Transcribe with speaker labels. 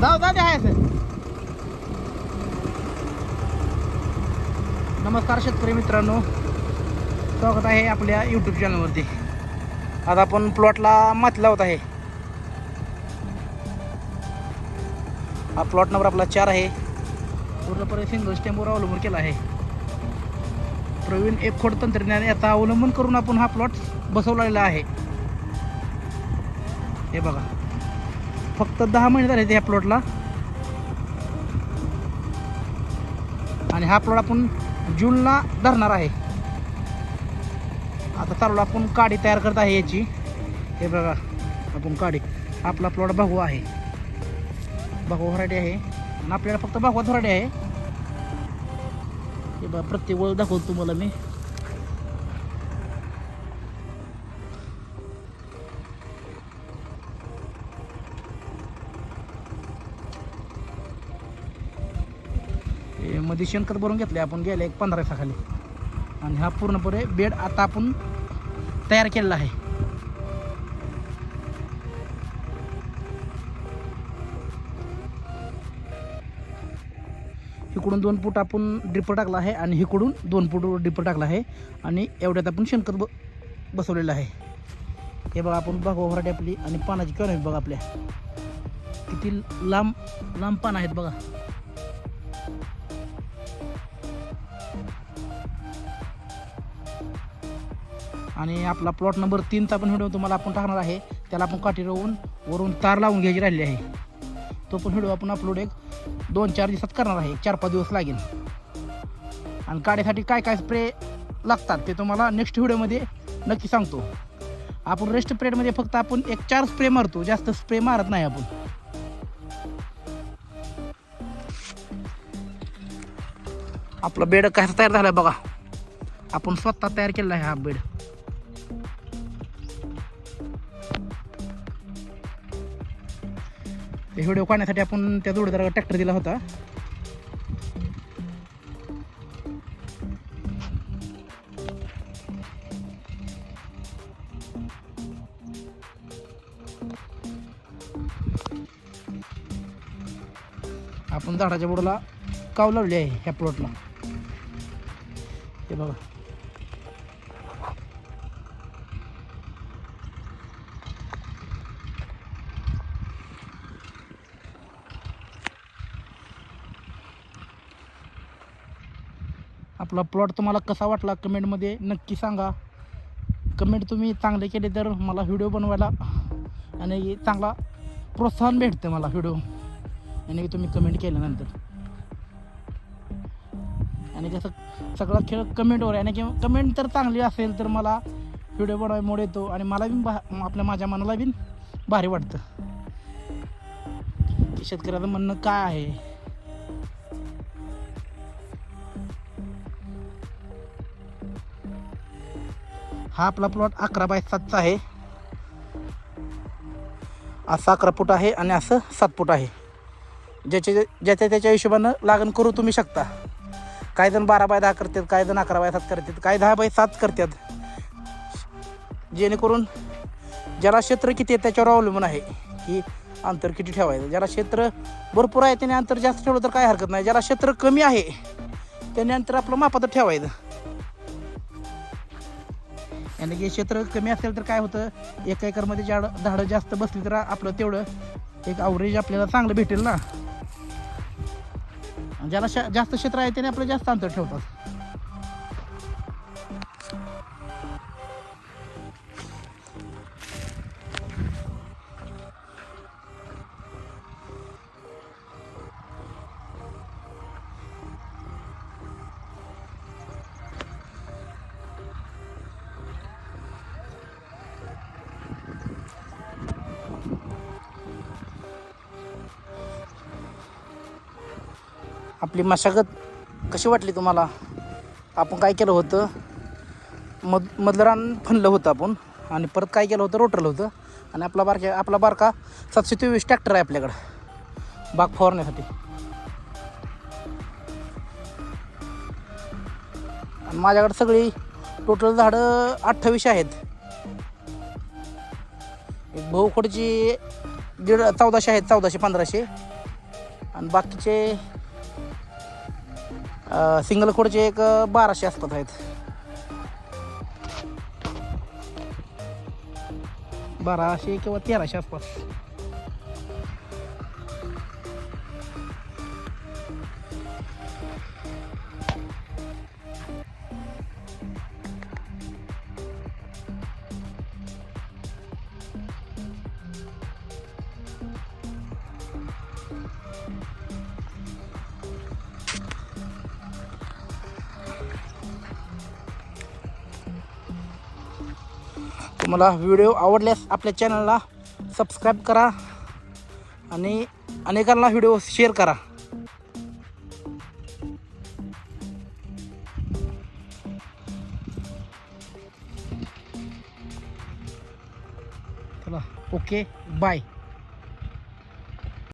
Speaker 1: जाऊ जा आहे सर. नमस्कार शेतकरी मित्रांनो, स्वागत आहे आपल्या यूट्यूब चॅनलवरती. आज आपण प्लॉटला माती लावत आहे. हा प्लॉट नंबर आपला 4 आहे. पूर्णपणे सिंगल स्टेमवर अवलंबून केला आहे. प्रवीण एकखोड तंत्रज्ञान याचा अवलंबन करून आपण हा प्लॉट बसवलेला आहे. हे बघा, फक्त 10 महिने झाले ह्या प्लॉटला. आणि हा प्लॉट आपण जूनला धरणार आहे. आता चालू आपण काडी तयार करत आहे याची. हे बघा, आपण काडी, आपला प्लॉट भगवा आहे, भगवा व्हरायटी आहे. आणि आपल्याला फक्त भगवाच व्हरायटी आहे. हे बघा, प्रत्येक वेळ दाखवतो तुम्हाला मी. मध्ये शेणखत भरून घेतले आपण गेल्या 15 दिवसाखाली. आणि हा पूर्णपणे बेड आता आपण तयार केलेला आहे. इकडून 2 फूट आपण ड्रिपर टाकला आहे आणि इकडून 2 फूट ड्रिपर टाकला आहे. आणि एवढ्यात आपण शेणखत बसवलेलं आहे. हे बघा, आपण बघा व्हरायटी आपली. आणि पानाची कण बघा आपल्या किती लांब लांब पानं आहेत बघा. आणि आपला प्लॉट नंबर 3चा पण व्हिडिओ तुम्हाला आपण टाकणार आहे. त्याला आपण काठी रोवून वरून तार लावून घ्यायची राहिली आहे. तो पण व्हिडिओ आपण अपलोड 2-4 दिवसात करणार आहे. 4-5 दिवस लागेल. आणि काढीसाठी काय काय स्प्रे लागतात ते तुम्हाला नेक्स्ट व्हिडिओमध्ये नक्की सांगतो. आपण रेस्ट पिरियडमध्ये फक्त आपण 4 स्प्रे मारतो, जास्त स्प्रे मारत नाही आपण. आपला बेड कसा तयार झाला बघा. आपण स्वतः तयार केलेला आहे हा बेड. व्हिडिओ काढण्यासाठी आपण त्या जोडीदाराला ट्रॅक्टर दिला होता. आपण झाडाच्या बुडाला काव लावली आहे ह्या प्लॉटला. हे बघा, आपला प्लॉट तुम्हाला कसा वाटला कमेंटमध्ये नक्की सांगा. कमेंट तुम्ही चांगले केले तर मला व्हिडिओ बनवायला आणि चांगला प्रोत्साहन भेटतं मला व्हिडिओ. आणि तुम्ही कमेंट केल्यानंतर. आणि कसं सगळा खेळ कमेंटवर आहे. आणि कमेंट तर चांगली असेल तर मला व्हिडिओ बनवायला येतो. आणि मला बी आपल्या माझ्या मनाला बी भारी वाटतं की शेतकऱ्याचं म्हणणं काय आहे. हा आपला प्लॉट 11x7चा आहे. असं 11 फूट आहे आणि असं 7 फूट आहे. ज्याच्या त्याच्या हिशोबानं लागण करू तुम्ही शकता. काही जण 12x10 करतात, काही जण 11x7 करतात, काही 10x7 करतात. जेणेकरून ज्याला क्षेत्र किती आहे त्याच्यावर अवलंबून आहे की अंतर किती ठेवायचं. ज्याला क्षेत्र भरपूर आहे त्याने अंतर जास्त ठेवलं तर काय हरकत नाही. ज्याला क्षेत्र कमी आहे त्याने अंतर आपलं मापात ठेवायचं. आणि जे क्षेत्र कमी असेल तर काय होतं, 1 एकरमध्ये झाडं जास्त बसली तर आपलं तेवढं एक ॲव्हरेज आपल्याला चांगलं भेटेल ना. ज्याला जास्त क्षेत्र आहे त्याने आपलं जास्त अंतर ठेवतात. आपली मशागत कशी वाटली तुम्हाला? आपण काय केलं होतं, मधलं रान फणलं होतं आपण. आणि परत काय केलं होतं, रोटरलं होतं. आणि आपला बारका 723 ट्रॅक्टर आहे आपल्याकडं बाग फवारण्यासाठी. आणि माझ्याकडे सगळी टोटल झाडं 28 आहेत. एक भाऊखोडची 1400 आहेत, 1400-1500. आणि बाकीचे सिंगल खोडचे एक 1200 आसपास आहेत. 1200 किंवा 1300 आसपास. तुम्हाला व्हिडिओ आवडल्यास आपल्या चॅनलला सबस्क्राईब करा आणि अनेकांना व्हिडिओ शेअर करा. चला, ओके, बाय.